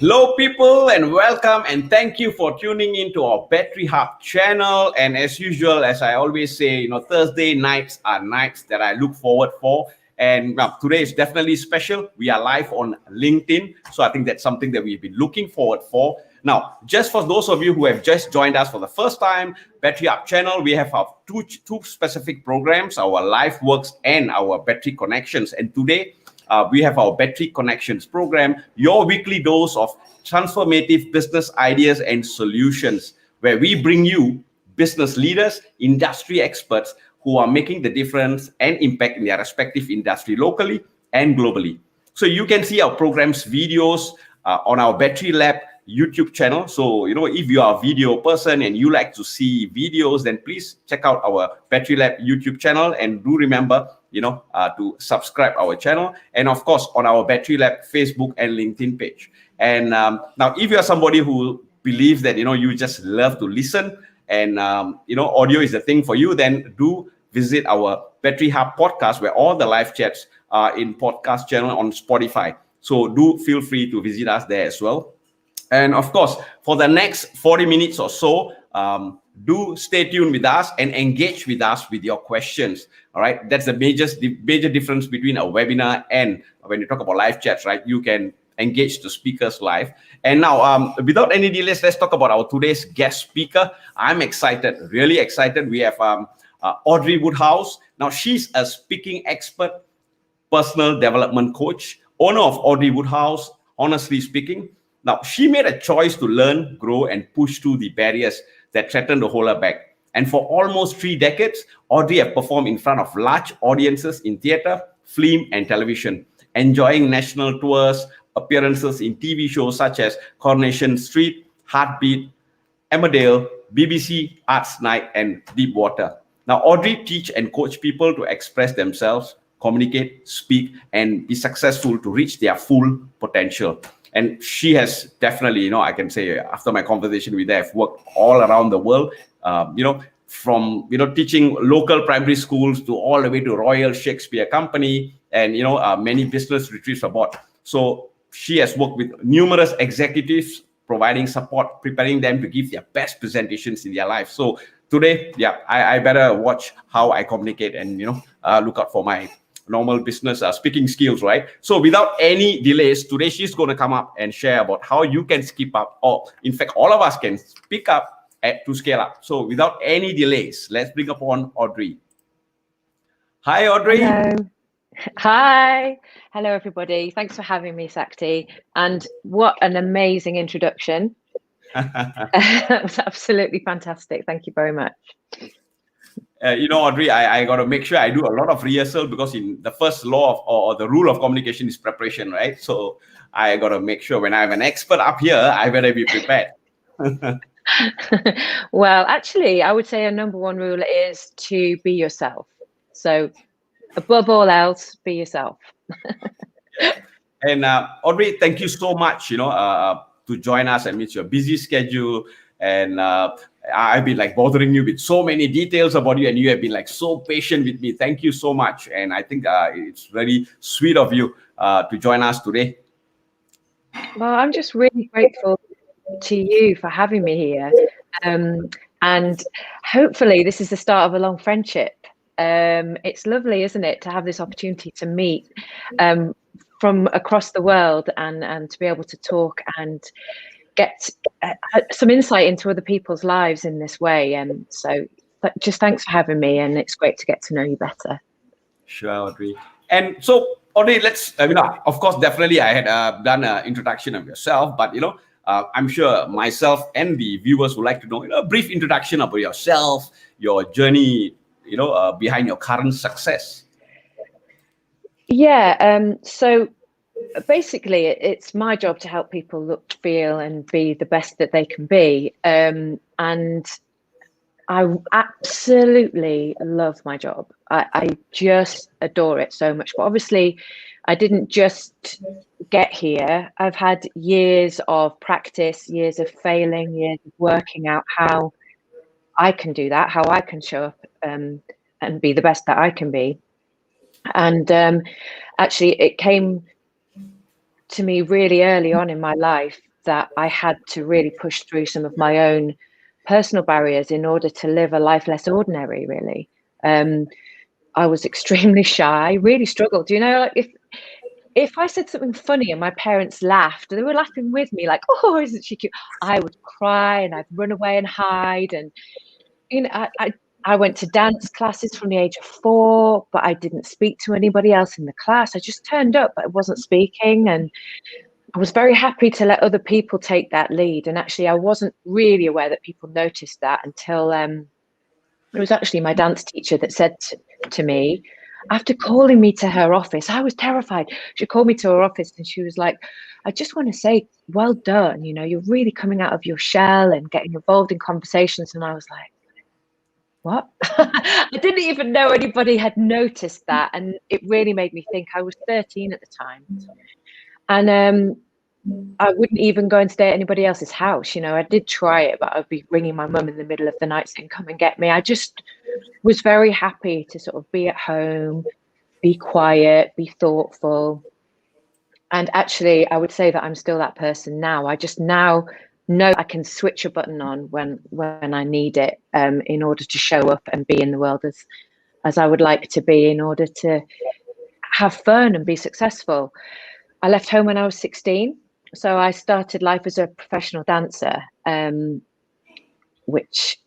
Hello, people, and welcome, and thank you for tuning in to our Bettery Hub channel. And as usual, as I always say, Thursday nights are nights that I look forward for. And today is definitely special. We are live on LinkedIn, so I think that's something that we've been looking forward for. Now, just for those of you who have just joined us for the first time, Bettery Hub channel, we have our two specific programs, our Life Works and our Bettery Connections. And today, we have our Bettery Connections program, your weekly dose of transformative business ideas and solutions, where we bring you business leaders, industry experts who are making the difference and impact in their respective industry locally and globally. So you can see our programs videos on our Bettery Lab YouTube channel. So, if you are a video person and you like to see videos, then please check out our Bettery Lab YouTube channel, and do remember, to subscribe our channel, and of course on our Bettery Lab Facebook and LinkedIn page. And now, if you are somebody who believes that, you just love to listen and, audio is the thing for you, then do visit our Bettery Hub podcast, where all the live chats are in podcast channel on Spotify. So do feel free to visit us there as well. And of course, for the next 40 minutes or so, do stay tuned with us and engage with us with your questions. All right, that's the major difference between a webinar and when you talk about live chats, right? You can engage the speakers live. And now, without any delays, let's talk about our today's guest speaker. I'm excited, really excited. We have Audrie Woodhouse. Now, she's a speaking expert, personal development coach, owner of Audrie Woodhouse. Honestly speaking, now she made a choice to learn, grow, and push through the barriers that threaten to hold her back. And for almost 3 decades, Audrie has performed in front of large audiences in theater, film, and television, enjoying national tours, appearances in TV shows such as Coronation Street, Heartbeat, Emmerdale, BBC Arts Night, and Deepwater. Now, Audrie teach and coach people to express themselves, communicate, speak, and be successful to reach their full potential. And she has definitely, I can say after my conversation with her, I've worked all around the world, from, teaching local primary schools to all the way to Royal Shakespeare Company and, many business retreats abroad. So she has worked with numerous executives, providing support, preparing them to give their best presentations in their life. So today, I better watch how I communicate and, look out for my normal business speaking skills, right? So without any delays, today she's going to come up and share about how you can skip up, or in fact, all of us can speak up to scale up. So without any delays, let's bring upon Audrie. Hi, Audrie. Hello. Hi. Hello, everybody. Thanks for having me, Sakti. And what an amazing introduction. That was absolutely fantastic. Thank you very much. Audrie, I got to make sure I do a lot of rehearsal, because in the first law of, or the rule of communication is preparation, right? So I got to make sure when I have an expert up here, I better be prepared. Well, actually, I would say a number one rule is to be yourself. So above all else, be yourself. And Audrie, thank you so much, to join us amidst your busy schedule. And I've been bothering you with so many details about you, and you have been so patient with me. Thank you so much. And I think it's very sweet of you to join us today. Well, I'm just really grateful to you for having me here. And hopefully this is the start of a long friendship. It's lovely, isn't it, to have this opportunity to meet from across the world and to be able to talk and get some insight into other people's lives in this way. And so just thanks for having me, and it's great to get to know you better. Sure, Audrie. And so, Audrie, let's, of course, definitely I had done an introduction of yourself, but, I'm sure myself and the viewers would like to know, a brief introduction about yourself, your journey, behind your current success. Yeah, so basically it's my job to help people look, feel, and be the best that they can be. And I absolutely love my job. I just adore it so much. But obviously, I didn't just get here. I've had years of practice, years of failing, years of working out how I can do that, how I can show up and be the best that I can be. And actually, it came to me really early on in my life that I had to really push through some of my own personal barriers in order to live a life less ordinary, really. I was extremely shy, really struggled. You know, like if I said something funny and my parents laughed, they were laughing with me, like, oh, isn't she cute? I would cry and I'd run away and hide. And, you know, I went to dance classes from the age of 4, but I didn't speak to anybody else in the class. I just turned up, but I wasn't speaking. And I was very happy to let other people take that lead. And actually, I wasn't really aware that people noticed that until it was actually my dance teacher that said to me, after calling me to her office, I was terrified. She called me to her office and she was like, I just want to say, well done. You know, you're really coming out of your shell and getting involved in conversations. And I was like, what? I didn't even know anybody had noticed that. And it really made me think. I was 13 at the time. And I wouldn't even go and stay at anybody else's house. You know, I did try it, but I'd be ringing my mum in the middle of the night saying, come and get me. I just was very happy to sort of be at home, be quiet, be thoughtful. And actually, I would say that I'm still that person now. I just now know I can switch a button on when I need it, in order to show up and be in the world as I would like to be, in order to have fun and be successful. I left home when I was 16. So I started life as a professional dancer, which,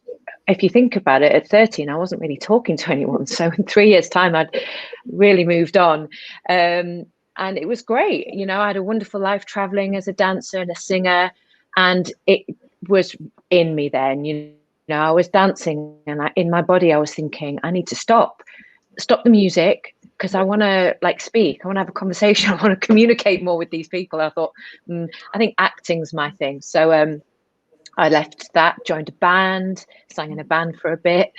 if you think about it, at 13, I wasn't really talking to anyone. So in 3 years' time, I'd really moved on. And it was great. You know, I had a wonderful life traveling as a dancer and a singer. And it was in me then. You know, I was dancing and in my body, I was thinking, I need to stop the music, because I want to speak. I want to have a conversation. I want to communicate more with these people. I thought, I think acting's my thing. So I left that, joined a band, sang in a band for a bit,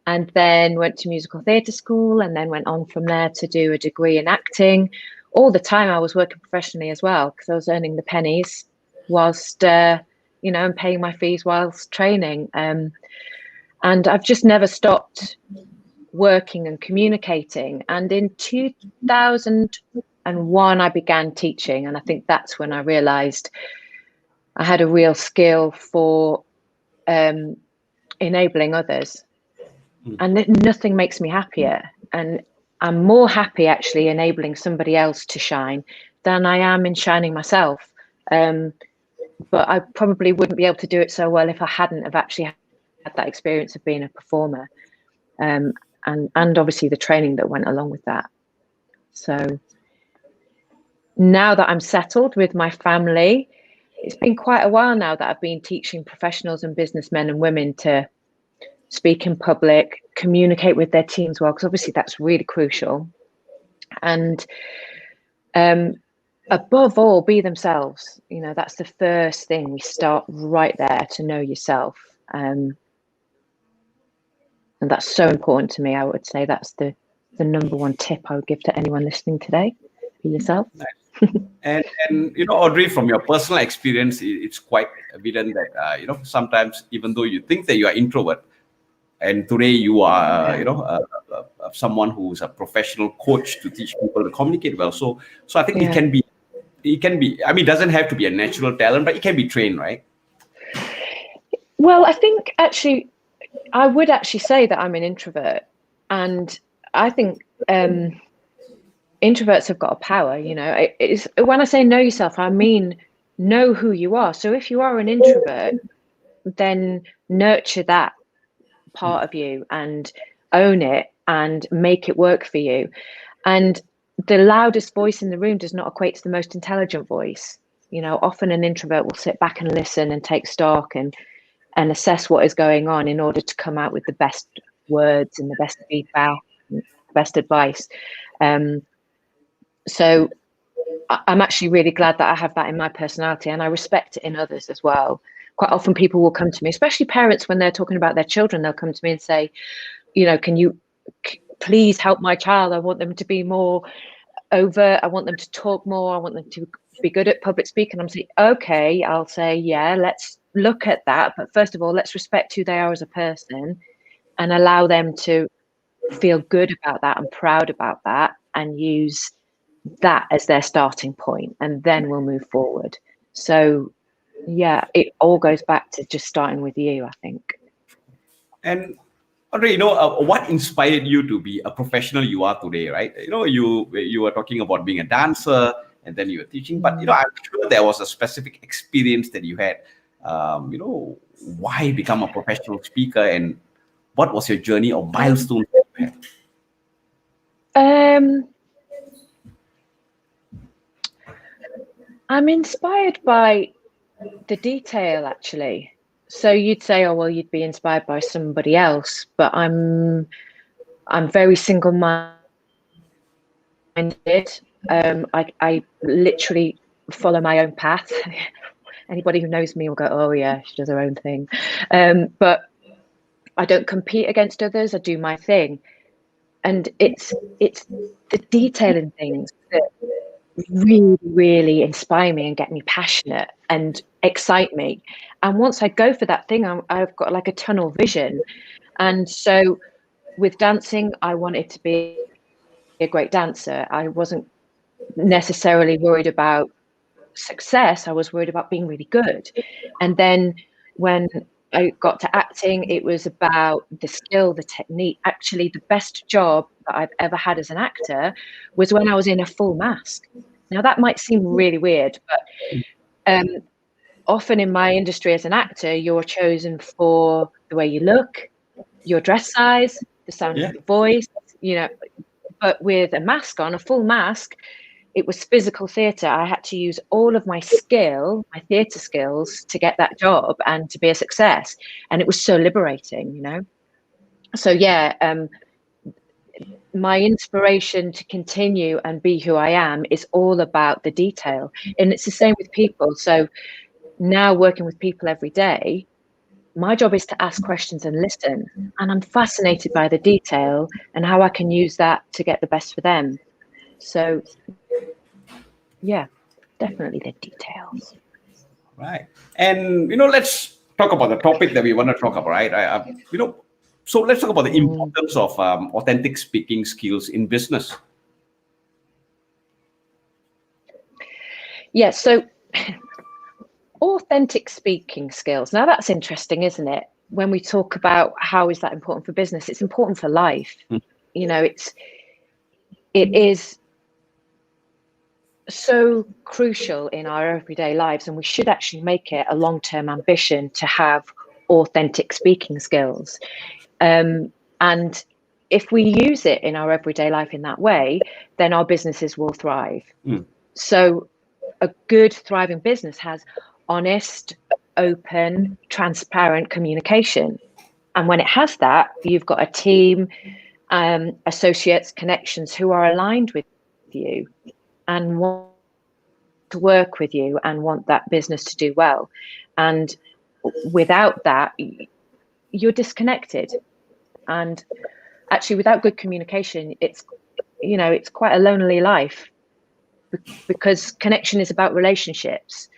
and then went to musical theatre school, and then went on from there to do a degree in acting. All the time I was working professionally as well, because I was earning the pennies whilst, you know, and paying my fees whilst training. And I've just never stopped working and communicating. And in 2001 I began teaching, and I think that's when I realized I had a real skill for enabling others. And nothing makes me happier, and I'm more happy actually enabling somebody else to shine than I am in shining myself. But I probably wouldn't be able to do it so well if I hadn't have actually had that experience of being a performer. And obviously the training that went along with that. So now that I'm settled with my family, it's been quite a while now that I've been teaching professionals and businessmen and women to speak in public, communicate with their teams well, because obviously that's really crucial. And above all, be themselves. You know, that's the first thing. We start right there, to know yourself. And that's so important to me. I would say that's the number one tip I would give to anyone listening today. Be yourself. And you know, Audrey, from your personal experience, it's quite evident that you know, sometimes even though you think that you are introvert, and today you are you know, someone who's a professional coach to teach people to communicate well. So I think it can be. I mean, it doesn't have to be a natural talent, but it can be trained, right? Well, I think actually, I would actually say that I'm an introvert, and I think introverts have got a power. You know, it's, when I say know yourself, I mean know who you are. So if you are an introvert, then nurture that part of you and own it and make it work for you. And the loudest voice in the room does not equate to the most intelligent voice. You know, often an introvert will sit back and listen and take stock and assess what is going on in order to come out with the best words and the best feedback, and best advice. So I'm actually really glad that I have that in my personality, and I respect it in others as well. Quite often people will come to me, especially parents, when they're talking about their children, they'll come to me and say, you know, can you please help my child? I want them to be more overt. I want them to talk more. I want them to be good at public speaking. I'm saying, okay, I'll say, yeah, let's look at that. But first of all, let's respect who they are as a person and allow them to feel good about that and proud about that, and use that as their starting point, and then we'll move forward. So yeah, it all goes back to just starting with you, I think. And Audrey, what inspired you to be a professional you are today, right? You were talking about being a dancer, and then you were teaching, but I'm sure there was a specific experience that you had. Why become a professional speaker, and what was your journey or milestone that you had? I'm inspired by the detail, actually. So you'd say, oh, well, you'd be inspired by somebody else, but I'm very single-minded. I literally follow my own path. Anybody who knows me will go, oh yeah, she does her own thing. But I don't compete against others. I do my thing. And it's the detail in things that really, really inspire me and get me passionate and excite me. And once I go for that thing, I've got like a tunnel vision. And so with dancing, I wanted to be a great dancer. I wasn't necessarily worried about success. I was worried about being really good. And then when I got to acting, it was about the skill, the technique. Actually, the best job that I've ever had as an actor was when I was in a full mask. Now, that might seem really weird, but often in my industry as an actor, you're chosen for the way you look, your dress size, the sound of your voice, but with a mask on, a full mask, it was physical theatre. I had to use all of my skill, my theatre skills, to get that job and to be a success. And it was so liberating, So yeah, my inspiration to continue and be who I am is all about the detail. And it's the same with people. So now working with people every day, my job is to ask questions and listen. And I'm fascinated by the detail and how I can use that to get the best for them. So yeah, definitely the details. Right. And, let's talk about the topic that we want to talk about, right? So let's talk about the importance of authentic speaking skills in business. Yeah, so authentic speaking skills. Now that's interesting, isn't it? When we talk about how is that important for business, it's important for life. It is so crucial in our everyday lives, and we should actually make it a long-term ambition to have authentic speaking skills. And if we use it in our everyday life in that way, then our businesses will thrive. So a good, thriving business has honest, open, transparent communication. And when it has that, you've got a team, associates, connections who are aligned with you and want to work with you and want that business to do well. And without that, you're disconnected. And actually, without good communication, it's quite a lonely life, because connection is about relationships,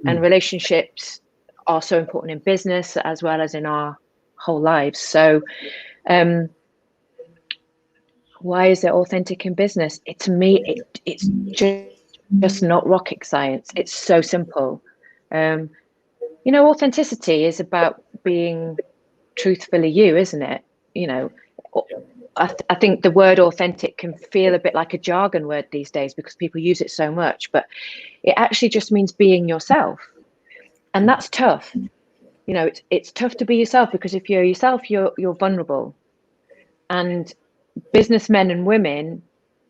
and relationships are so important in business as well as in our whole lives. So why is it authentic in business? To me, it's just not rocket science. It's so simple. Authenticity is about being truthfully you, isn't it? I think the word authentic can feel a bit like a jargon word these days because people use it so much, but it actually just means being yourself. And that's tough. It's tough to be yourself, because if you're yourself, you're vulnerable. And businessmen and women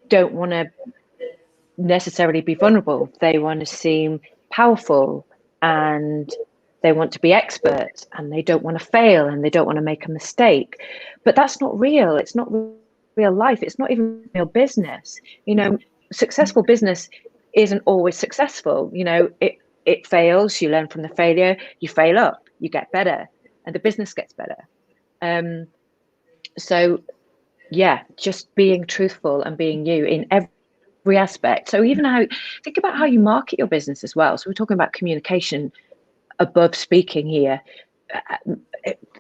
don't want to necessarily be vulnerable. They want to seem powerful, and they want to be experts, and they don't want to fail, and they don't want to make a mistake. But that's not real. It's not real life. It's not even real business. Successful business isn't always successful. It fails, you learn from the failure, you fail up, you get better, and the business gets better. So yeah, just being truthful and being you in every aspect. So even think about how you market your business as well. So we're talking about communication above speaking here.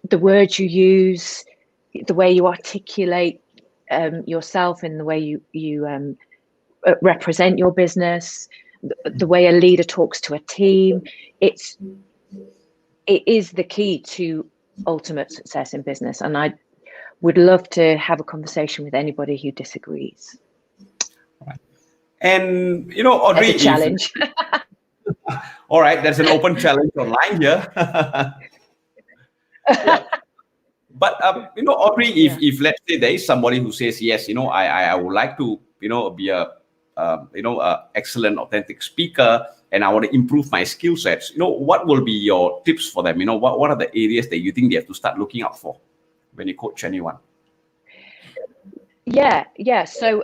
The words you use, the way you articulate yourself, in the way you represent your business, the way a leader talks to a team. It's it is the key to ultimate success in business. And I would love to have a conversation with anybody who disagrees. And Audrey, as a challenge. All right, there's an open challenge online here. Yeah. But Audrey, if let's say there is somebody who says yes, I would like to be a excellent authentic speaker, and I want to improve my skill sets. What will be your tips for them? What are the areas that you think they have to start looking out for when you coach anyone? Yeah. So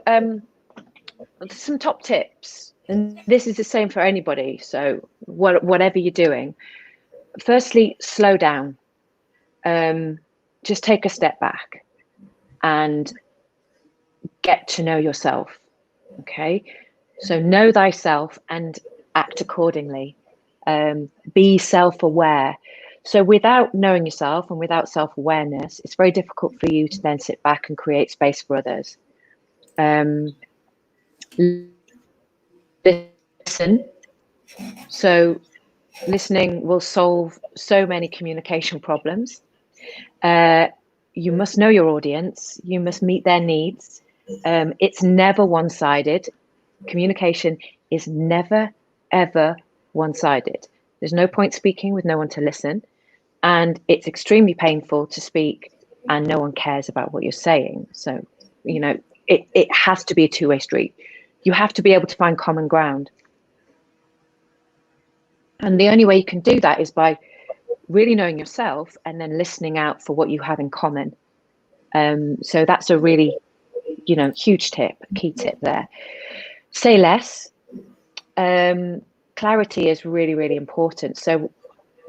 some top tips, and this is the same for anybody. So whatever you're doing, firstly, slow down. Just take a step back and get to know yourself. Okay, so know thyself and act accordingly. Be self-aware. So without knowing yourself and without self-awareness, it's very difficult for you to then sit back and create space for others. Listen. So listening will solve so many communication problems. You must know your audience. You must meet their needs. It's never one-sided. Communication is never, ever one-sided. There's no point speaking with no one to listen. And it's extremely painful to speak and no one cares about what you're saying. So, it has to be a two-way street. You have to be able to find common ground. And the only way you can do that is by really knowing yourself and then listening out for what you have in common. So that's a really, huge tip, key tip there. Say less. Clarity is really, really important. So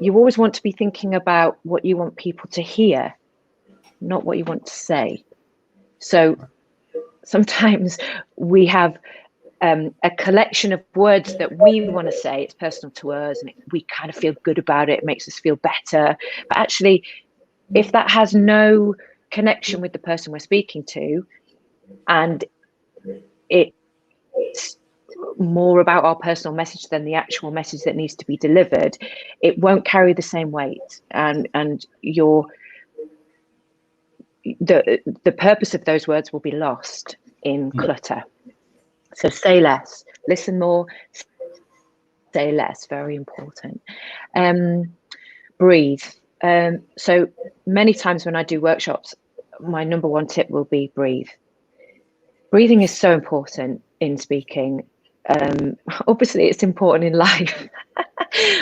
you always want to be thinking about what you want people to hear, not what you want to say. So sometimes we have a collection of words that we want to say. It's personal to us and we kind of feel good about it. It makes us feel better. But actually, if that has no connection with the person we're speaking to, and it's more about our personal message than the actual message that needs to be delivered, it won't carry the same weight, and the purpose of those words will be lost in clutter. So say less, listen more, say less, very important. Breathe. So many times when I do workshops, my number one tip will be breathe. Breathing is so important in speaking. Obviously it's important in life,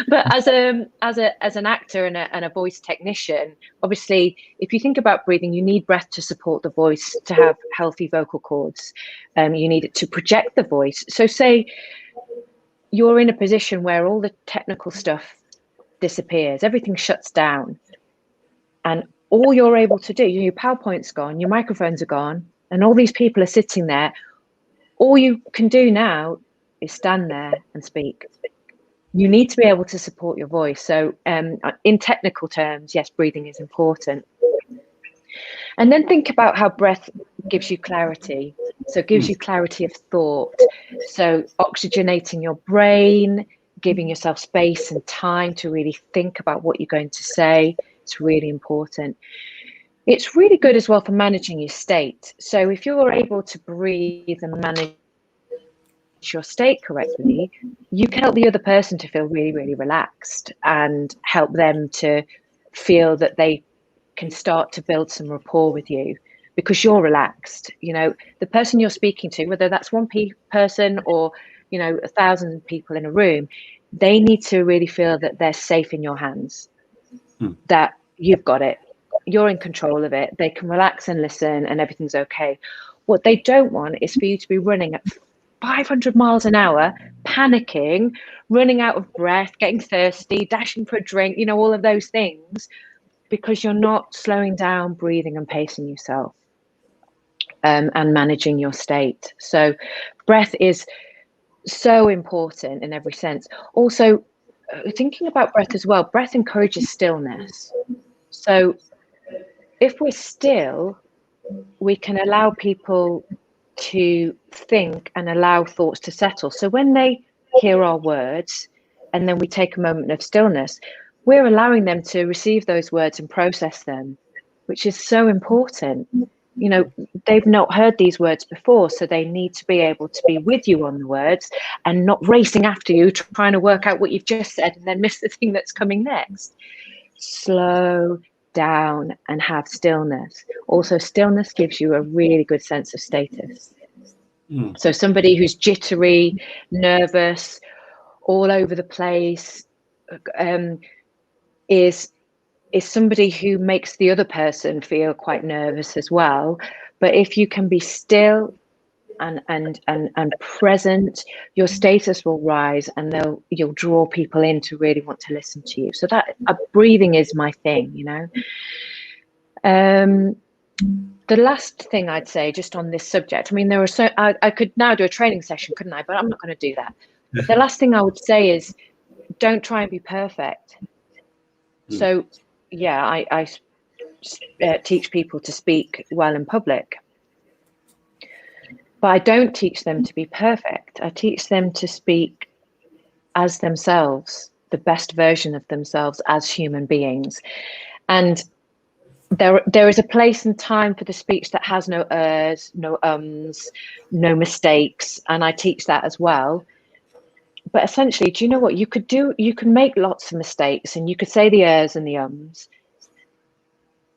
but as an actor and a voice technician, obviously if you think about breathing, you need breath to support the voice, to have healthy vocal cords. You need it to project the voice. So say you're in a position where all the technical stuff disappears, everything shuts down, and all you're able to do, your PowerPoint's gone, your microphones are gone, and all these people are sitting there. All you can do now is stand there and speak. You need to be able to support your voice. So in technical terms, yes, breathing is important. And then think about how breath gives you clarity. So it gives you clarity of thought. So oxygenating your brain, giving yourself space and time to really think about what you're going to say. It's really important. It's really good as well for managing your state. So if you're able to breathe and manage your state correctly, you can help the other person to feel really, really relaxed and help them to feel that they can start to build some rapport with you because you're relaxed. The person you're speaking to, whether that's one person or 1,000 people in a room, they need to really feel that they're safe in your hands, that you've got it, you're in control of it, they can relax and listen and everything's okay. What they don't want is for you to be running at 500 miles an hour, panicking, running out of breath, getting thirsty, dashing for a drink, all of those things, because you're not slowing down, breathing and pacing yourself, and managing your state. So breath is so important in every sense. Also, thinking about breath as well, breath encourages stillness. So if we're still, we can allow people to think and allow thoughts to settle. So when they hear our words and then we take a moment of stillness, we're allowing them to receive those words and process them, which is so important. You know, they've not heard these words before, so they need to be able to be with you on the words and not racing after you, trying to work out what you've just said and then miss the thing that's coming next. Slow down and have stillness. Also, stillness gives you a really good sense of status. So somebody who's jittery, nervous, all over the place, is somebody who makes the other person feel quite nervous as well. But if you can be still and present, your status will rise, and you'll draw people in to really want to listen to you. So that breathing is my thing, you know. The last thing I'd say, just on this subject, I mean, I could now do a training session, couldn't I? But I'm not going to do that. The last thing I would say is, don't try and be perfect. So, yeah, I teach people to speak well in public, but I don't teach them to be perfect. I teach them to speak as themselves, the best version of themselves as human beings. And there is a place and time for the speech that has no ers, no ums, no mistakes, and I teach that as well. But essentially, do you know what you could do? You can make lots of mistakes, and you could say the ers and the ums,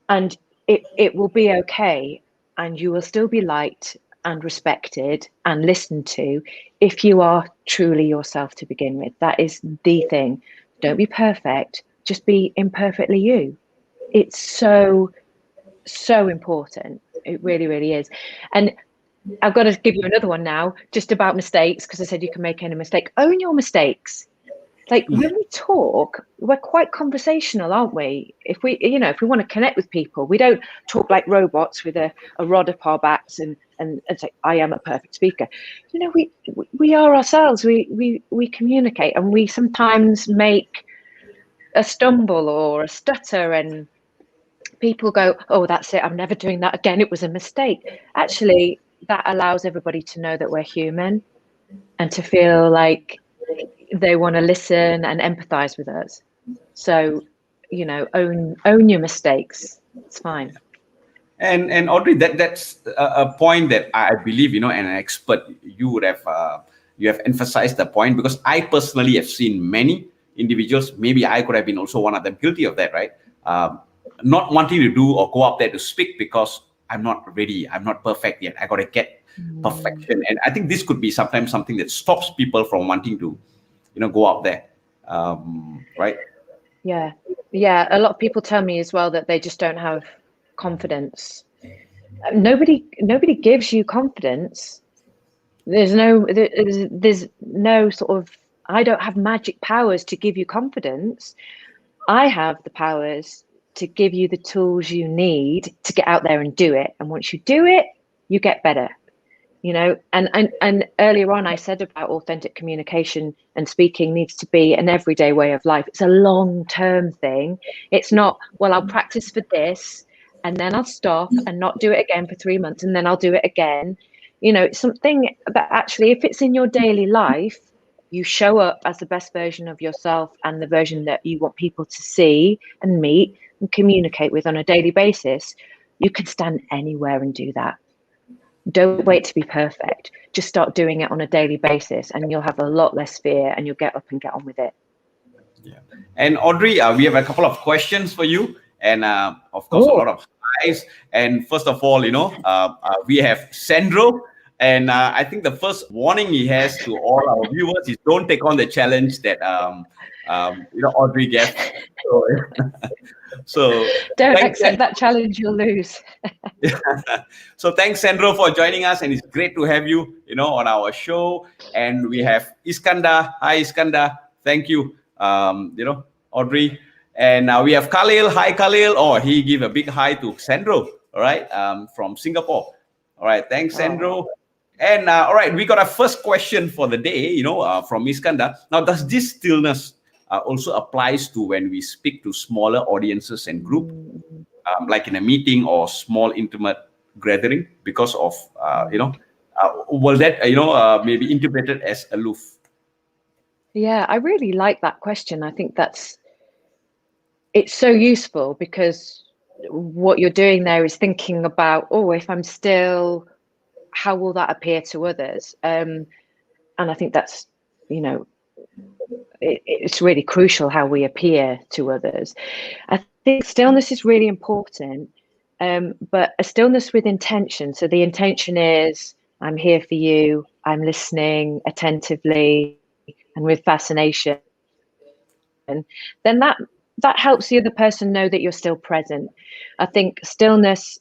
and it will be okay, and you will still be liked and respected and listened to if you are truly yourself to begin with. That is the thing. Don't be perfect, just be imperfectly you. It's so important. It really, really is. And I've got to give you another one now, just about mistakes, because I said you can make any mistake. Own your mistakes. Like when we talk, we're quite conversational, aren't we? If we want to connect with people, we don't talk like robots with a rod up our backs and say, I am a perfect speaker. You know, we are ourselves. We communicate, and we sometimes make a stumble or a stutter, and people go, oh, that's it, I'm never doing that again, it was a mistake. Actually, that allows everybody to know that we're human and to feel like they want to listen and empathize with us. So, you know, own your mistakes. It's fine. And Audrey, that's a point that I believe, you know, an expert, you have emphasized the point, because I personally have seen many individuals, maybe I could have been also one of them, guilty of that, right? Not wanting to do or go up there to speak because I'm not ready, I'm not perfect yet, I got to get perfection. And I think this could be sometimes something that stops people from wanting to, you know, go out there, right? Yeah, a lot of people tell me as well that they just don't have confidence. Nobody gives you confidence. There's no sort of, I don't have magic powers to give you confidence. I have the powers to give you the tools you need to get out there and do it. And once you do it, you get better. You know, and earlier on I said about authentic communication and speaking needs to be an everyday way of life. It's a long-term thing. It's not, well, I'll practice for this and then I'll stop and not do it again for 3 months and then I'll do it again. You know, it's something that actually, if it's in your daily life, you show up as the best version of yourself and the version that you want people to see and meet and communicate with on a daily basis, you can stand anywhere and do that. Don't wait to be perfect. Just start doing it on a daily basis and you'll have a lot less fear and you'll get up and get on with it. Yeah. And Audrey, we have a couple of questions for you. And of course, a lot of highs. And first of all, you know, we have Sandro. And I think the first warning he has to all our viewers is don't take on the challenge that, you know, Audrey gave. So don't accept that challenge, you'll lose. So thanks, Sandro, for joining us, and it's great to have you, you know, on our show. And we have Iskandar. Hi, Iskandar. Thank you, you know, Audrey. And we have Khalil. Hi, Khalil. Oh, he gave a big hi to Sandro. All right, from Singapore. All right, thanks, Sandro. And all right, we got our first question for the day, you know, from Iskandar. Now, does this stillness also applies to when we speak to smaller audiences and group, like in a meeting or small intimate gathering, because of, you know, will that, you know, maybe interpreted as aloof? Yeah, I really like that question. I think that's it's so useful because what you're doing there is thinking about, oh, if I'm still, how will that appear to others? And I think that's, you know, it's really crucial how we appear to others. I think stillness is really important, but a stillness with intention. So the intention is, I'm here for you, I'm listening attentively and with fascination. Then that helps the other person know that you're still present. I think stillness,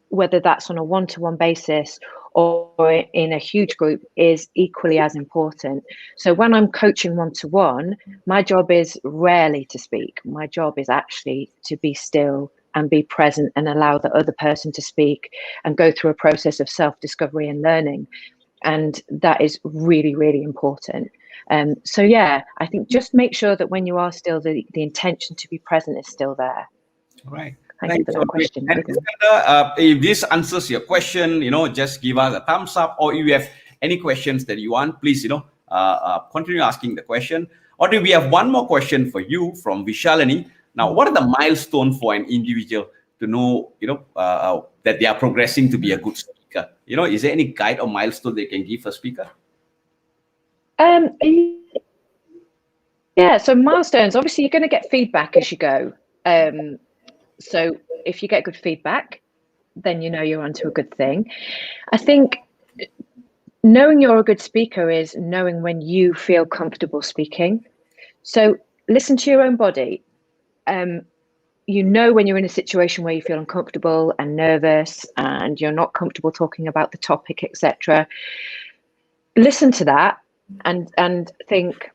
whether that's on a one-to-one basis or in a huge group, is equally as important. So when I'm coaching one-to-one, my job is rarely to speak. My job is actually to be still and be present and allow the other person to speak and go through a process of self-discovery and learning. And that is really, really important. So yeah, I think just make sure that when you are still, the intention to be present is still there. All right. Thank you for that question. And if this answers your question, just give us a thumbs up, or if you have any questions that you want, please, continue asking the question. Audrey, we have one more question for you from Vishalini. Now, what are the milestones for an individual to know, that they are progressing to be a good speaker? Is there any guide or milestone they can give a speaker? Yeah, so milestones, obviously you're going to get feedback as you go. So if you get good feedback, then you know you're onto a good thing. I think knowing you're a good speaker is knowing when you feel comfortable speaking. So listen to your own body. You know when you're in a situation where you feel uncomfortable and nervous and you're not comfortable talking about the topic, etc. Listen to that and think,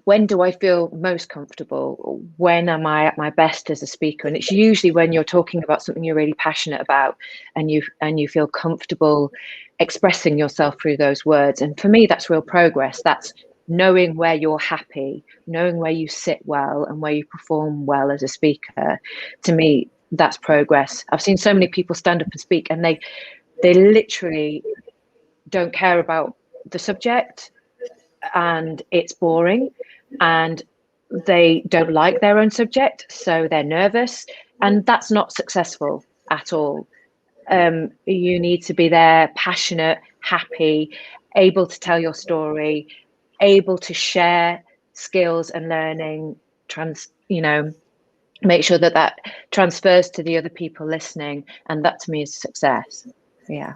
when do I feel most comfortable? When am I at my best as a speaker? And it's usually when you're talking about something you're really passionate about and you feel comfortable expressing yourself through those words. And for me, that's real progress. That's knowing where you're happy, knowing where you sit well and where you perform well as a speaker. To me, that's progress. I've seen so many people stand up and speak and they literally don't care about the subject and it's boring and they don't like their own subject, so they're nervous, and that's not successful at all. You need to be there, passionate, happy, able to tell your story, able to share skills and learning, make sure that transfers to the other people listening, and that to me is success. Yeah.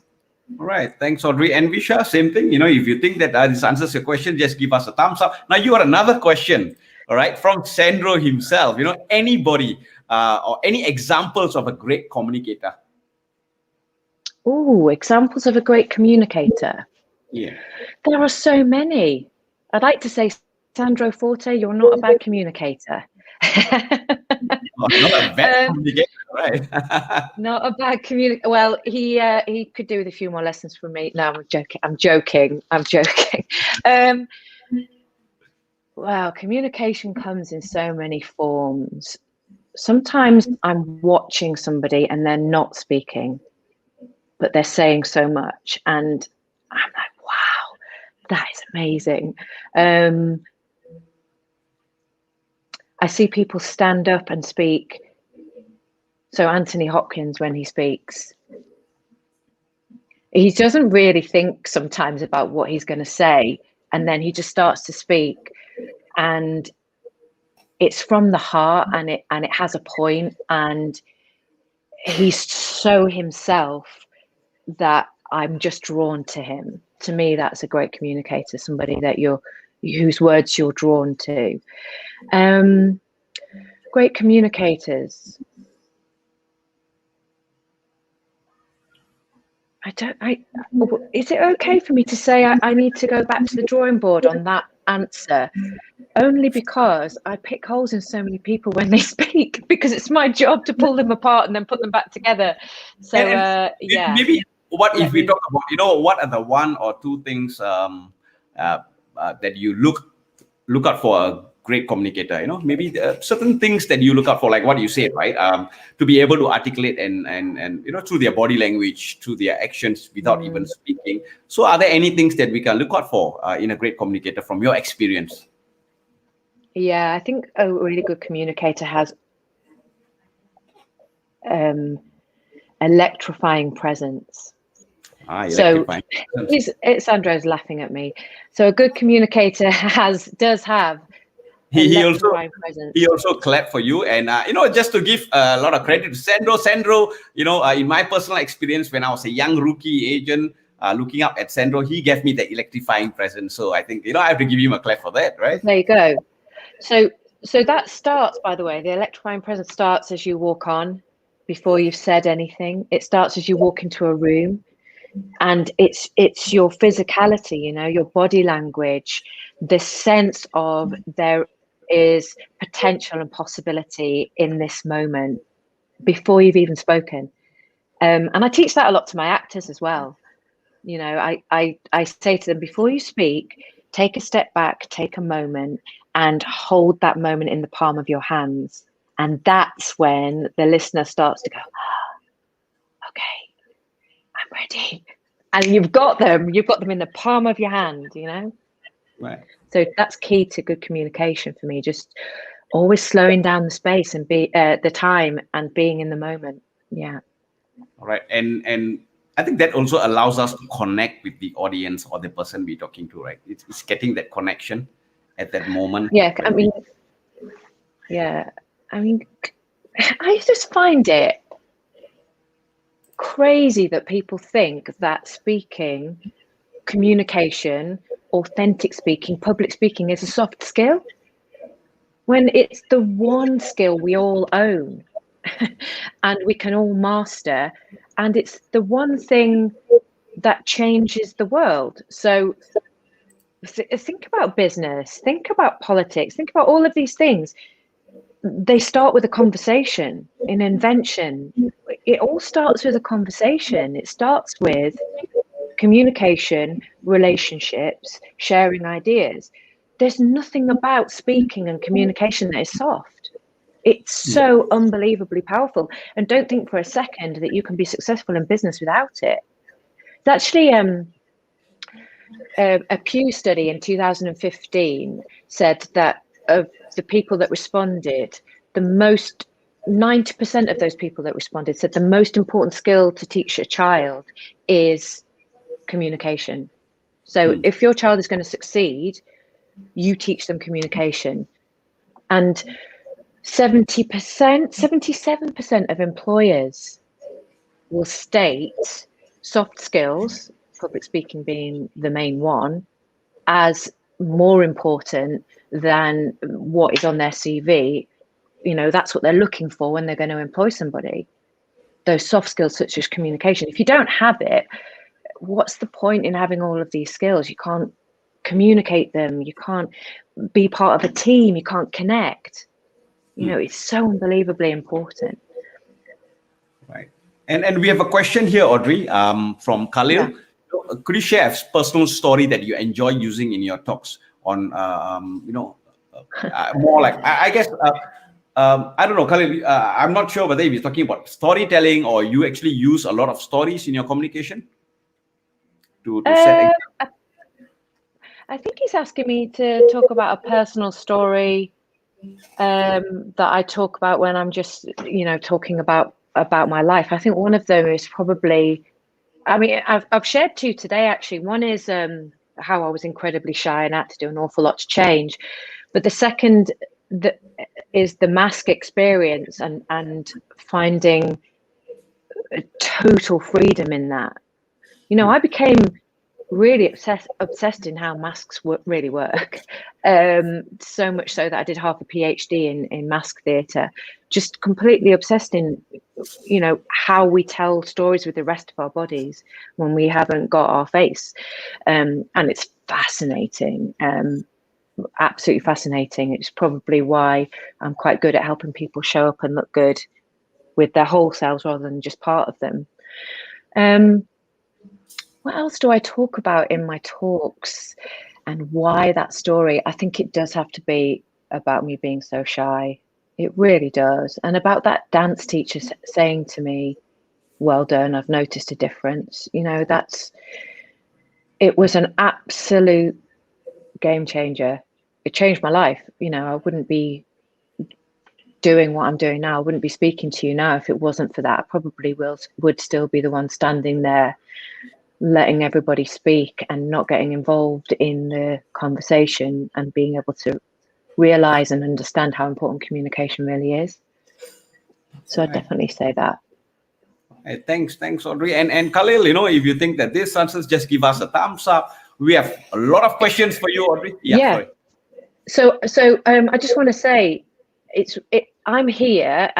All right. Thanks, Audrey. And Visha, same thing. If you think that this answers your question, just give us a thumbs up. Now, you are another question, all right, from Sandro himself. Anybody or any examples of a great communicator? Oh, examples of a great communicator. Yeah. There are so many. I'd like to say, Sandro Forte, you're not a bad communicator. Not a bad communicator, right? Not a bad communicator. Well, he could do with a few more lessons from me. No, I'm joking. Wow, communication comes in so many forms. Sometimes I'm watching somebody and they're not speaking, but they're saying so much, and I'm like, wow, that is amazing. I see people stand up and speak. So Anthony Hopkins, when he speaks, he doesn't really think sometimes about what he's going to say, and then he just starts to speak, and it's from the heart, and it has a point, and he's so himself that I'm just drawn to him. To me, that's a great communicator, somebody that whose words you're drawn to. Great communicators. Is it okay for me to say I need to go back to the drawing board on that answer? Only because I pick holes in so many people when they speak, because it's my job to pull them apart and then put them back together. So yeah. Maybe if we talk about, what are the one or two things that you look out for a great communicator? Maybe certain things that you look out for, like what you said, right? To be able to articulate and through their body language, through their actions without even speaking. So are there any things that we can look out for in a great communicator from your experience? Yeah, I think a really good communicator has electrifying presence. So Sandro's laughing at me. So a good communicator does have he also clapped for you. And just to give a lot of credit to Sandro, in my personal experience, when I was a young rookie agent looking up at Sandro, he gave me the electrifying presence. So I think I have to give him a clap for that, right? There you go. So that starts, by the way, the electrifying presence starts as you walk on, before you've said anything. It starts as you walk into a room, and it's your physicality, your body language, the sense of there is potential and possibility in this moment before you've even spoken. And I teach that a lot to my actors as well. I say to them, before you speak, take a step back, take a moment, and hold that moment in the palm of your hands. And that's when the listener starts to go, okay, I'm ready. And you've got them in the palm of your hand, Right. So that's key to good communication for me. Just always slowing down the space and the time and being in the moment. Yeah. All right. And I think that also allows us to connect with the audience or the person we're talking to, right? It's getting that connection at that moment. Yeah. I mean, I just find it crazy that people think that speaking, communication, authentic speaking, public speaking is a soft skill, when it's the one skill we all own and we can all master, and it's the one thing that changes the world. So think about business, think about politics, think about all of these things. They start with a conversation. In invention, it all starts with a conversation. It starts with communication, relationships, sharing ideas. There's nothing about speaking and communication that is soft. It's so unbelievably powerful. And don't think for a second that you can be successful in business without it. It's actually a Pew study in 2015 said that of the people that responded, 90% of those people that responded said the most important skill to teach a child is communication. So if your child is going to succeed, you teach them communication. And 70%, 77% of employers will state soft skills, public speaking being the main one, as more important than what is on their CV. That's what they're looking for when they're going to employ somebody. Those soft skills such as communication. If you don't have it, what's the point in having all of these skills? You can't communicate them. You can't be part of a team. You can't connect. It's so unbelievably important. Right. And we have a question here, Audrie, from Khalil. Yeah. Could you share a personal story that you enjoy using in your talks on, more like, I guess, I don't know, Khalil, I'm not sure whether he's talking about storytelling or you actually use a lot of stories in your communication to set. I think he's asking me to talk about a personal story that I talk about when I'm just, talking about my life. I think one of them is probably, I've shared two today, actually. One is how I was incredibly shy and had to do an awful lot to change. But the second is the mask experience and finding total freedom in that. I became really obsessed in how masks really work. So much so that I did half a PhD in mask theatre, just completely obsessed in, how we tell stories with the rest of our bodies when we haven't got our face. And it's fascinating, absolutely fascinating. It's probably why I'm quite good at helping people show up and look good with their whole selves rather than just part of them. What else do I talk about in my talks and why that story? I think it does have to be about me being so shy. It really does. And about that dance teacher saying to me, well done, I've noticed a difference. It was an absolute game changer. It changed my life. I wouldn't be doing what I'm doing now. I wouldn't be speaking to you now if it wasn't for that. I probably would still be the one standing there, letting everybody speak and not getting involved in the conversation and being able to realize and understand how important communication really is. So I'd definitely say that. Hey, thanks, Audrie. And Khalil, if you think that this answers, just give us a thumbs up. We have a lot of questions for you, Audrie. Yeah. So I just want to say, I'm here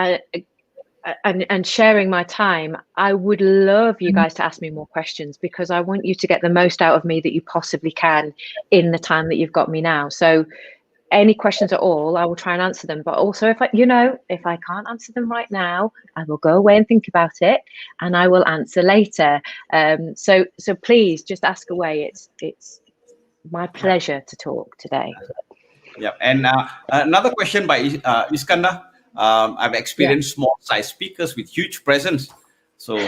and sharing my time. I would love you guys to ask me more questions, because I want you to get the most out of me that you possibly can in the time that you've got me now. So any questions at all, I will try and answer them. But also, if I can't answer them right now, I will go away and think about it, and I will answer later. So please just ask away. It's my pleasure to talk today. Yeah, and another question by Iskandar. I've experienced small size speakers with huge presence. So,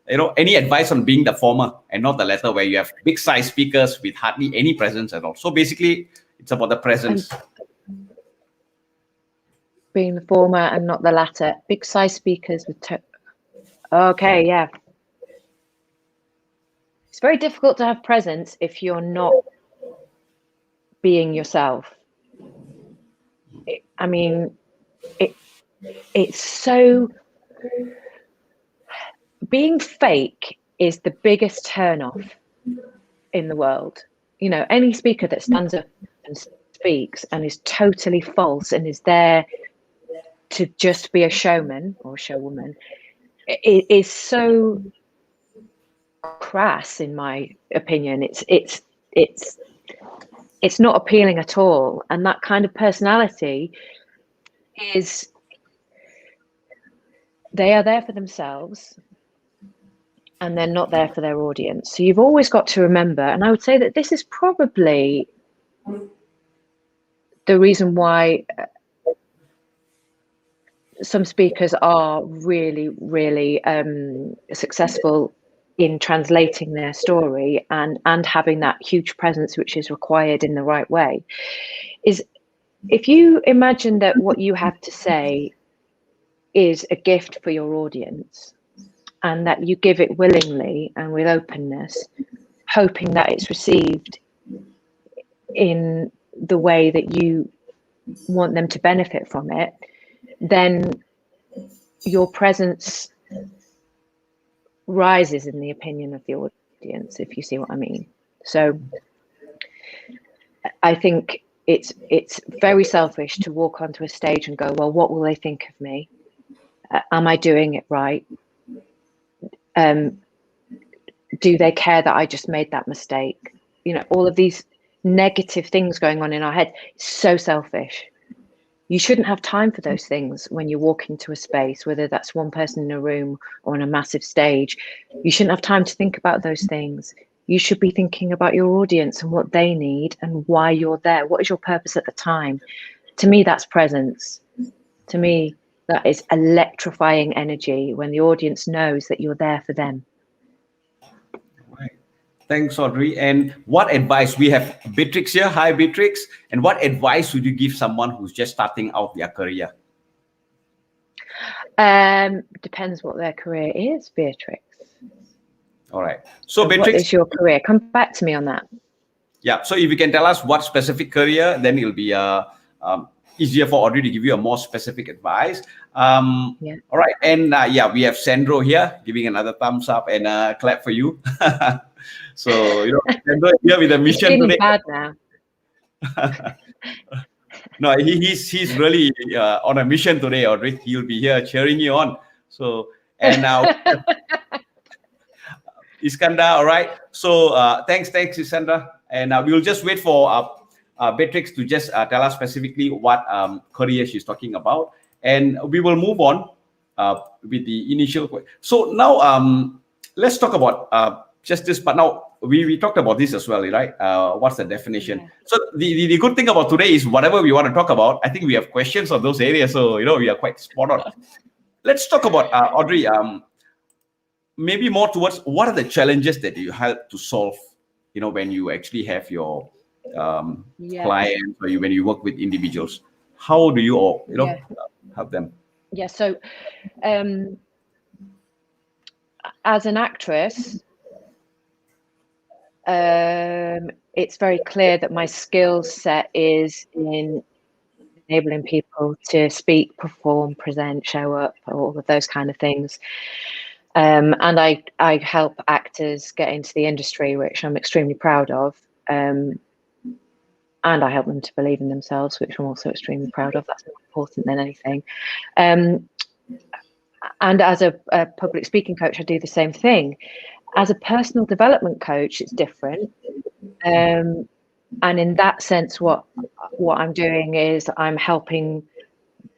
any advice on being the former and not the latter, where you have big size speakers with hardly any presence at all? So basically, it's about the presence. Being the former and not the latter. Big size speakers with okay, yeah. It's very difficult to have presence if you're not being yourself. It's so, being fake is the biggest turnoff in the world. Any speaker that stands up and speaks and is totally false and is there to just be a showman or showwoman, it is so crass, in my opinion. It's not appealing at all. And that kind of personality they are there for themselves and they're not there for their audience. So you've always got to remember, and I would say that this is probably the reason why some speakers are really, really successful in translating their story and having that huge presence which is required in the right way, is if you imagine that what you have to say is a gift for your audience and that you give it willingly and with openness, hoping that it's received in the way that you want them to benefit from it, then your presence rises in the opinion of the audience, if you see what I mean. So I think it's very selfish to walk onto a stage and go, well, what will they think of me? Am I doing it right? Do they care that I just made that mistake? All of these negative things going on in our head. It's so selfish. You shouldn't have time for those things when you walk into a space, whether that's one person in a room or on a massive stage. You shouldn't have time to think about those things. You should be thinking about your audience and what they need and why you're there. What is your purpose at the time? To me, that's presence. To me, that is electrifying energy when the audience knows that you're there for them. Right. Thanks, Audrie. And what advice, we have Beatrix here. Hi, Beatrix. And what advice would you give someone who's just starting out their career? Depends what their career is, Beatrix. All right. So Beatrix, what is your career? Come back to me on that. Yeah. So if you can tell us what specific career, then it'll be easier for Audrie to give you a more specific advice. All right. And we have Sandro here giving another thumbs up and clap for you. So, Sandro here with a mission today. Bad now. No, he's really on a mission today, Audrie. He'll be here cheering you on. So, and now Iskandar, all right. So thanks, Iskandar. And we'll just wait for Beatrix to just tell us specifically what career she's talking about. And we will move on with the initial question. So now let's talk about just this, but now we talked about this as well, right? What's the definition? Yeah. So the good thing about today is whatever we want to talk about, I think we have questions on those areas. So, we are quite spot on. Let's talk about, Audrie, maybe more towards what are the challenges that you help to solve, when you actually have your clients or when you work with individuals. How do you, Yeah. help them? Yeah. So, as an actress, it's very clear that my skill set is in enabling people to speak, perform, present, show up, all of those kind of things. And I help actors get into the industry, which I'm extremely proud of. And I help them to believe in themselves, which I'm also extremely proud of. That's more important than anything. And as a public speaking coach, I do the same thing. As a personal development coach, it's different. And in that sense, what I'm doing is I'm helping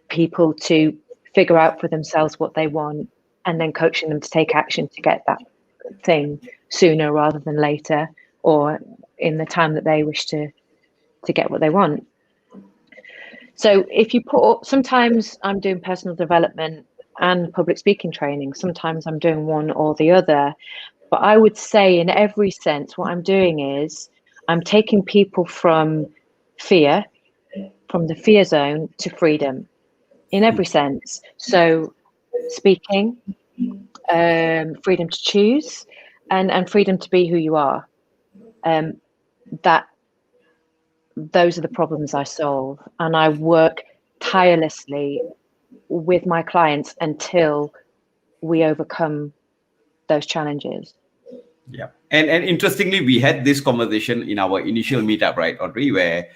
people to figure out for themselves what they want, and then coaching them to take action to get that thing sooner rather than later, or in the time that they wish to get what they want. So if you sometimes I'm doing personal development and public speaking training, sometimes I'm doing one or the other. But I would say in every sense, what I'm doing is I'm taking people from fear, from the fear zone, to freedom in every sense. So speaking, freedom to choose, and freedom to be who you are. Those are the problems I solve, and I work tirelessly with my clients until we overcome those challenges. Yeah. And interestingly, we had this conversation in our initial meetup, right, Audrey, where,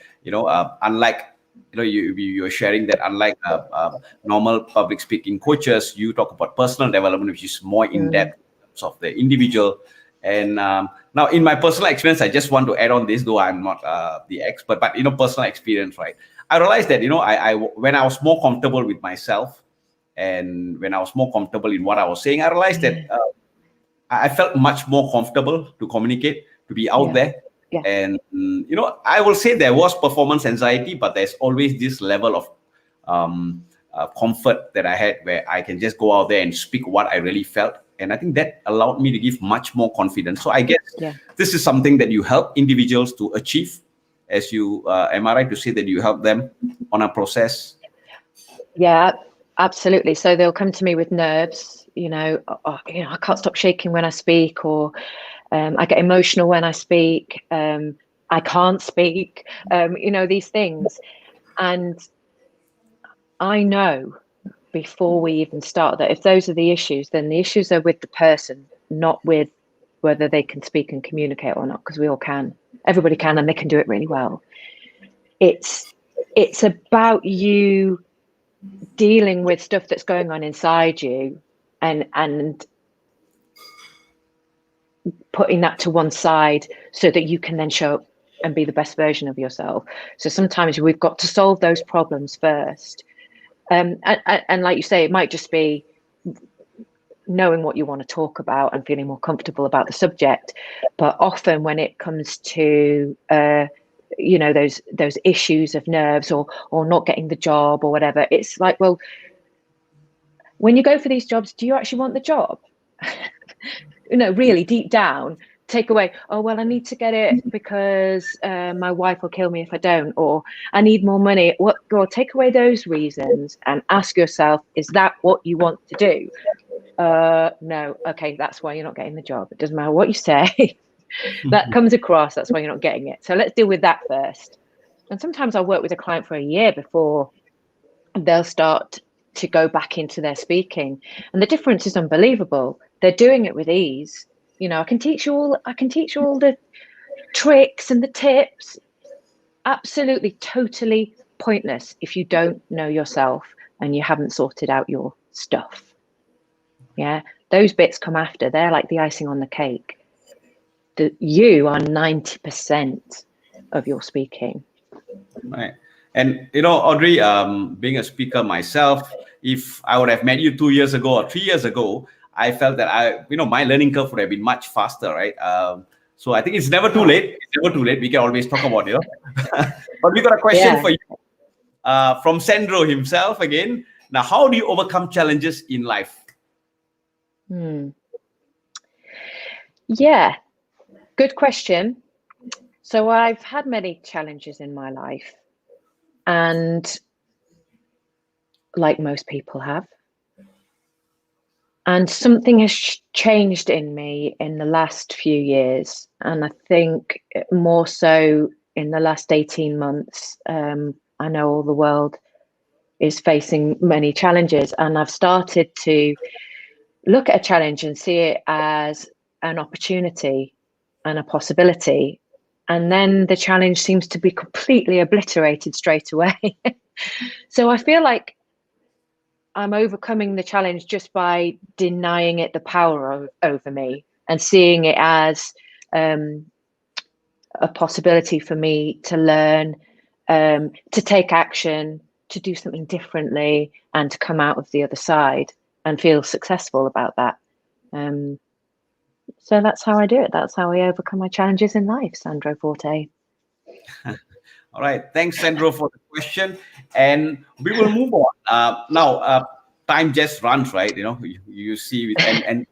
unlike, you were sharing that unlike normal public speaking coaches, you talk about personal development, which is more in depth in terms of the individual. And now, in my personal experience, I just want to add on this, though I'm not the expert, but personal experience, right? I realized that I when I was more comfortable with myself, and when I was more comfortable in what I was saying, I realized that I felt much more comfortable to communicate, to be out there. Yeah. And, I will say there was performance anxiety, but there's always this level of comfort that I had where I can just go out there and speak what I really felt. And I think that allowed me to give much more confidence. So I guess this is something that you help individuals to achieve, as you, am I right to say that you help them on a process? Yeah, absolutely. So they'll come to me with nerves, I can't stop shaking when I speak, or I get emotional when I speak. I can't speak, these things. And I know before we even start that if those are the issues, then the issues are with the person, not with whether they can speak and communicate or not, because we all can. Everybody can, and they can do it really well. It's about you dealing with stuff that's going on inside you, and putting that to one side so that you can then show up and be the best version of yourself. So sometimes we've got to solve those problems first. And like you say, it might just be knowing what you want to talk about and feeling more comfortable about the subject. But often when it comes to those issues of nerves or not getting the job or whatever, it's like, well, when you go for these jobs, do you actually want the job? Really deep down, take away, oh, well, I need to get it because my wife will kill me if I don't, or I need more money. Well, take away those reasons and ask yourself, is that what you want to do? No. Okay, that's why you're not getting the job. It doesn't matter what you say. That comes across, that's why you're not getting it. So let's deal with that first. And sometimes I'll work with a client for a year before they'll start to go back into their speaking, and the difference is unbelievable. They're doing it with ease. I can teach you all the tricks and the tips. Absolutely, totally pointless if you don't know yourself and you haven't sorted out your stuff. Yeah, those bits come after. They're like the icing on the cake. You are 90% of your speaking. Right. And, Audrey, being a speaker myself, if I would have met you 2 years ago or 3 years ago, I felt that my learning curve would have been much faster, right? So I think it's never too late. It's never too late. We can always talk about it. But we got a question for you from Sandro himself again. Now, how do you overcome challenges in life? Yeah, good question. So I've had many challenges in my life, and like most people have. And something has changed in me in the last few years. And I think more so in the last 18 months. I know all the world is facing many challenges, and I've started to look at a challenge and see it as an opportunity and a possibility. And then the challenge seems to be completely obliterated straight away. So I feel like I'm overcoming the challenge just by denying it the power over me and seeing it as a possibility for me to learn, to take action, to do something differently, and to come out of the other side and feel successful about that. So that's how I do it. That's how I overcome my challenges in life, Sandro Forte. All right. Thanks, Sandro, for the question. And we will move on. Now, time just runs, right? You see, and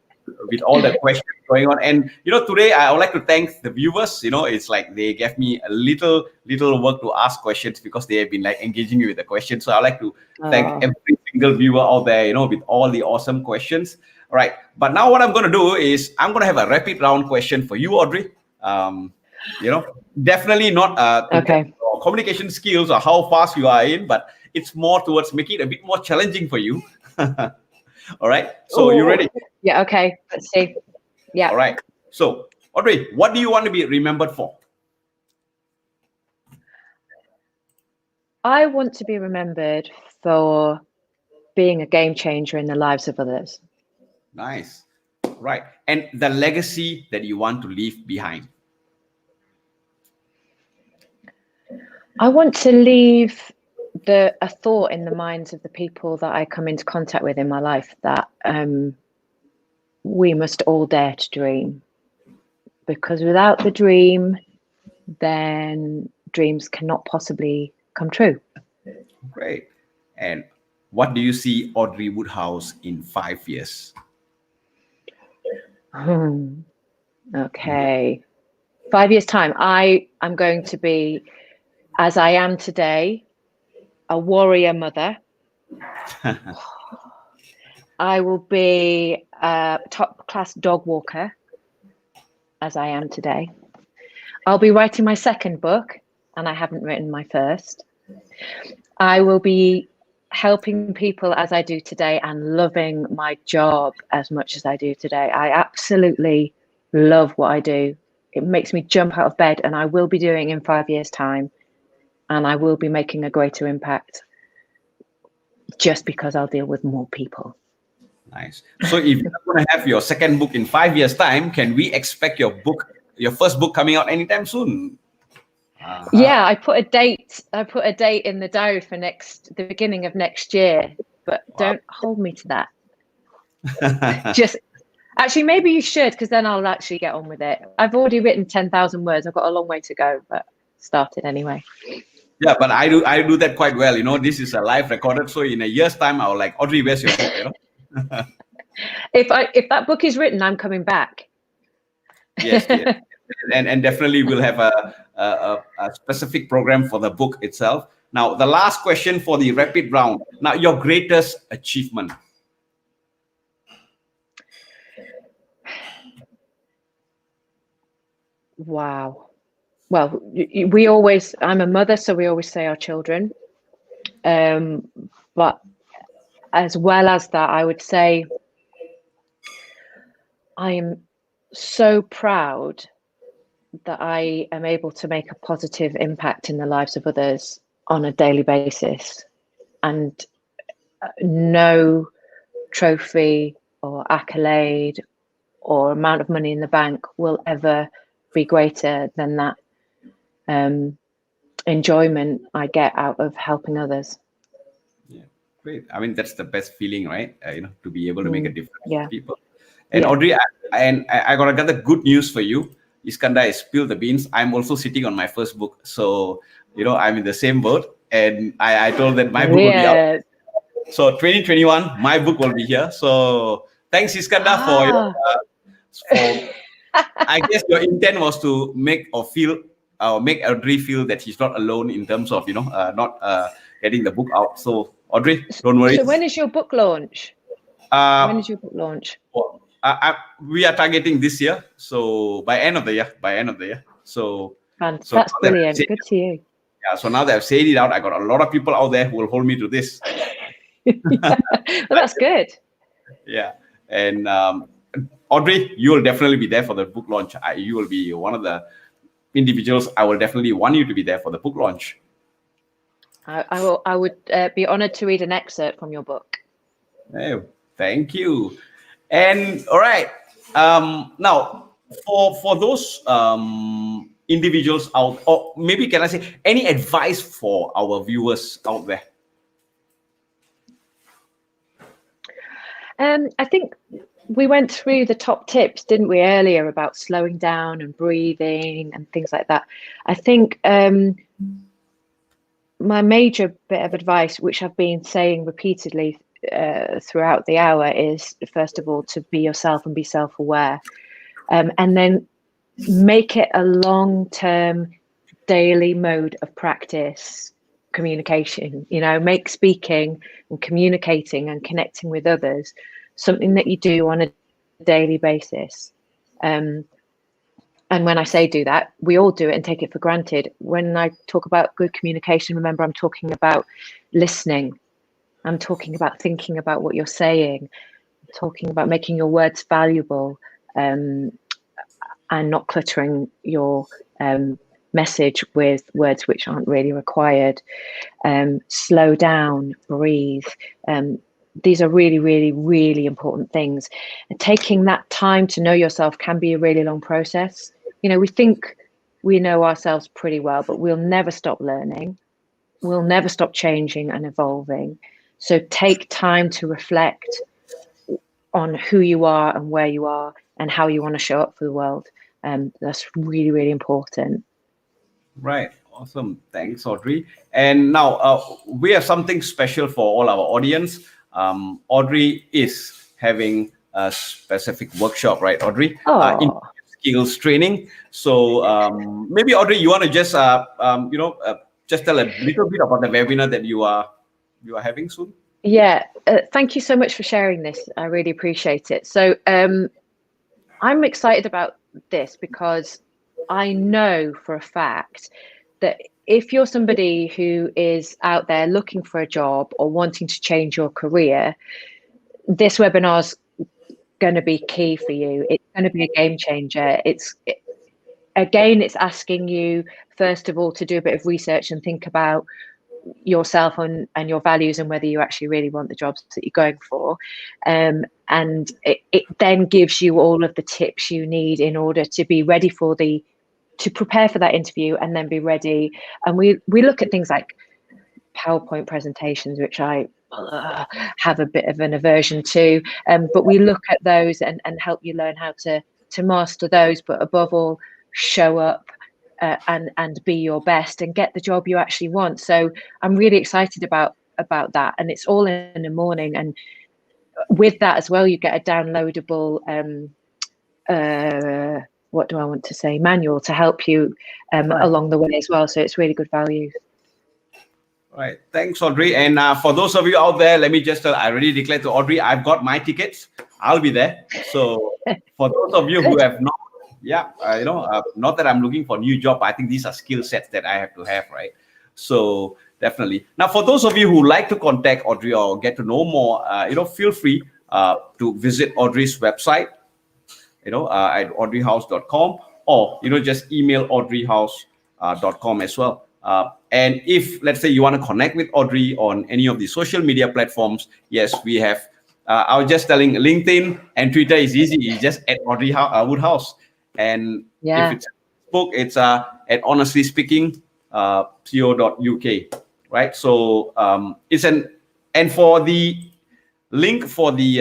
with all the questions going on. And, today I would like to thank the viewers. It's like they gave me a little work to ask questions because they have been like engaging me with the questions. So I'd like to thank every single viewer out there, with all the awesome questions. All right. But now what I'm going to do is I'm going to have a rapid round question for you, Audrie. Definitely not okay. Communication skills or how fast you are in, but it's more towards making it a bit more challenging for you. All right. So you ready? Yeah. Okay. Let's see. Yeah. All right. So Audrie, what do you want to be remembered for? I want to be remembered for being a game changer in the lives of others. Nice. Right. And the legacy that you want to leave behind? I want to leave a thought in the minds of the people that I come into contact with in my life that we must all dare to dream, because without the dream, then dreams cannot possibly come true. Great. And what do you see Audrie Woodhouse in 5 years? Okay. 5 years' time, I am going to be, as I am today, a warrior mother. I will be a top-class dog walker, as I am today. I'll be writing my second book, and I haven't written my first. I will be helping people as I do today and loving my job as much as I do today. I absolutely love what I do. It makes me jump out of bed, and I will be doing it in 5 years' time. And I will be making a greater impact just because I'll deal with more people. Nice. So if you're going to have your second book in 5 years' time, can we expect your first book coming out anytime soon? Yeah, I put a date in the diary for the beginning of next year, but don't hold me to that. Just actually, maybe you should, because then I'll actually get on with it. I've already written 10,000 words. I've got a long way to go, but started anyway. Yeah, but I do that quite well. This is a live recorded, so in a year's time, I'll like, Audrie, where's your book? If that book is written, I'm coming back. Yes. And definitely we'll have a specific program for the book itself. Now, the last question for the rapid round. Now, your greatest achievement. Wow. Well, I'm a mother, so we always say our children. But as well as that, I would say I am so proud that I am able to make a positive impact in the lives of others on a daily basis. And no trophy or accolade or amount of money in the bank will ever be greater than that enjoyment I get out of helping others. Yeah, great. I mean, that's the best feeling, right? To be able to make a difference to people. And Audrie, I got another good news for you. Iskandar has spilled the beans. I'm also sitting on my first book, so I'm in the same boat. And I told that my book will be out. So 2021, my book will be here. So thanks, Iskandar, for I guess your intent was to make Audrie feel that he's not alone in terms of not getting the book out. So Audrey, don't worry. So when is your book launch? When is your book launch? Well, we are targeting this year, so by end of the year. So That's now that I've brilliant. said- Good to you. yeah. So now that I've said it out, I got a lot of people out there who will hold me to this. Well, that's good. Yeah, and Audrey, you will definitely be there for the book launch. You will be one of the individuals. I will definitely want you to be there for the book launch. I would be honored to read an excerpt from your book. Hey, thank you. And all right, now for those individuals out, or maybe can I say any advice for our viewers out there? I think we went through the top tips, didn't we, earlier about slowing down and breathing and things like that. I think my major bit of advice, which I've been saying repeatedly throughout the hour, is first of all to be yourself and be self-aware, and then make it a long-term daily mode of practice communication. Make speaking and communicating and connecting with others something that you do on a daily basis. And when I say do that, we all do it and take it for granted. When I talk about good communication, remember, I'm talking about listening. I'm talking about thinking about what you're saying. I'm talking about making your words valuable, and not cluttering your message with words which aren't really required. Slow down, breathe. These are really, really, really important things. And taking that time to know yourself can be a really long process. We think we know ourselves pretty well, but we'll never stop learning. We'll never stop changing and evolving. So take time to reflect on who you are and where you are and how you want to show up for the world. That's really, really important. Right. Awesome. Thanks, Audrey. And now we have something special for all our audience. Audrey is having a specific workshop, right, Audrey? In skills training. So maybe, Audrey, you want to just just tell a little bit about the webinar that you are having soon? Yeah. Thank you so much for sharing this. I really appreciate it. So I'm excited about this because I know for a fact that if you're somebody who is out there looking for a job or wanting to change your career, this webinar is going to be key for you. It's going to be a game changer. It's asking you, first of all, to do a bit of research and think about yourself and your values and whether you actually really want the jobs that you're going for. And it then gives you all of the tips you need in order to be ready to prepare for that interview and then be ready. And we look at things like PowerPoint presentations, which I have a bit of an aversion to, but we look at those and help you learn how to master those, but above all, show up and be your best and get the job you actually want. So I'm really excited about that, and it's all in the morning. And with that as well, you get a downloadable what do I want to say, manual to help you along the way as well. So it's really good value. All right. Thanks, Audrey. And for those of you out there, let me just I already declared to Audrey, I've got my tickets. I'll be there. So for those of you who have not, not that I'm looking for a new job, I think these are skill sets that I have to have, right? So definitely. Now, for those of you who like to contact Audrey or get to know more, feel free to visit Audrey's website, at audriehouse.com, or just email audriehouse.com as well. And if, let's say, you want to connect with Audrey on any of the social media platforms, yes, we have. I was just telling, LinkedIn and Twitter is easy. It's just at Audrie Woodhouse. And if it's Facebook, it's at honestly speaking co.uk, right? So and for the link for the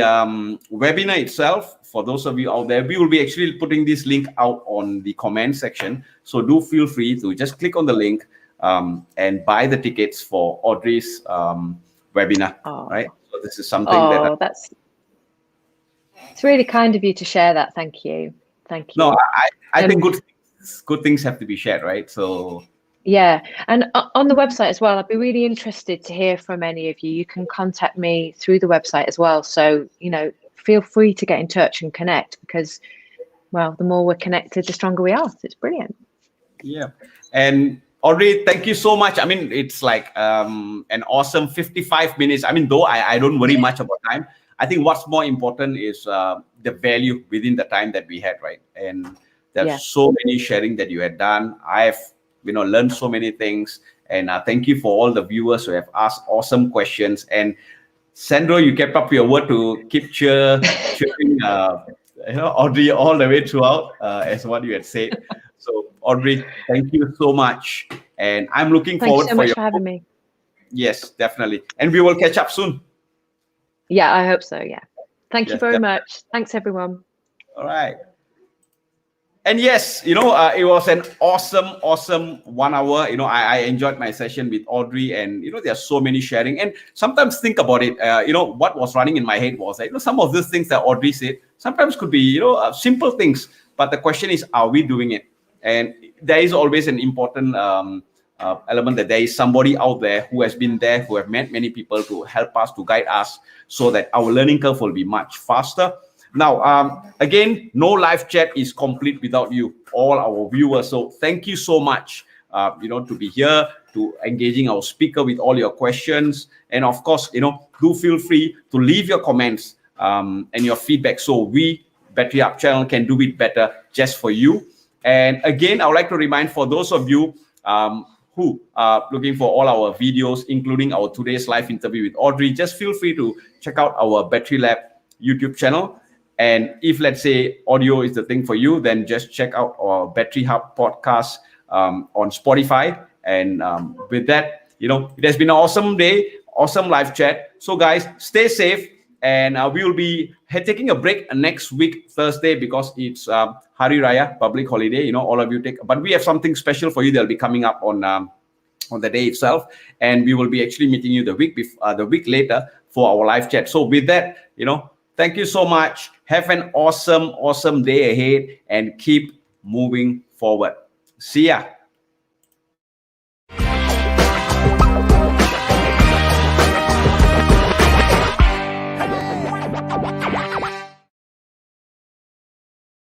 webinar itself, for those of you out there, we will be actually putting this link out on the comment section. So do feel free to just click on the link and buy the tickets for Audrey's webinar, right? So this is something it's really kind of you to share that. Thank you. No, I think good things have to be shared, right? So Yeah, and on the website as well, I'd be really interested to hear from any of you. You can contact me through the website as well. So, feel free to get in touch and connect, because, well, the more we're connected, the stronger we are. So it's brilliant. Yeah. And Audrey, thank you so much. I mean, it's like an awesome 55 minutes. I mean, though I don't worry much about time, I think what's more important is the value within the time that we had, right? And there's so many sharing that you had done. I've learned so many things. And thank you for all the viewers who have asked awesome questions. And Sandro, you kept up your word to keep cheering Audrey all the way throughout, as what you had said. So Audrey, thank you so much. And I'm looking Thank you forward so for much your for having me. Yes, definitely. And we will catch up soon. Yeah, I hope so. Yeah. Thank you Yes, very definitely. much. Thanks, everyone. All right. And yes, it was an awesome 1 hour. I enjoyed my session with Audrey, and there's so many sharing. And sometimes think about it. What was running in my head was that some of these things that Audrey said sometimes could be simple things, but the question is, are we doing it? And there is always an important element that there is somebody out there who has been there, who have met many people to help us, to guide us, so that our learning curve will be much faster. Now, again, no live chat is complete without you, all our viewers. So thank you so much, to be here, to engaging our speaker with all your questions. And of course, do feel free to leave your comments and your feedback, so we, Bettery Hub Channel, can do it better just for you. And again, I would like to remind, for those of you who are looking for all our videos, including our today's live interview with Audrey, just feel free to check out our Bettery Lab YouTube channel. And if, let's say, audio is the thing for you, then just check out our Bettery Hub podcast on Spotify. And with that, it has been an awesome day, awesome live chat. So guys, stay safe. And we will be taking a break next week, Thursday, because it's Hari Raya, public holiday. All of you take, but we have something special for you that'll be coming up on the day itself. And we will be actually meeting you the week later for our live chat. So with that, thank you so much. Have an awesome day ahead, and keep moving forward. See ya.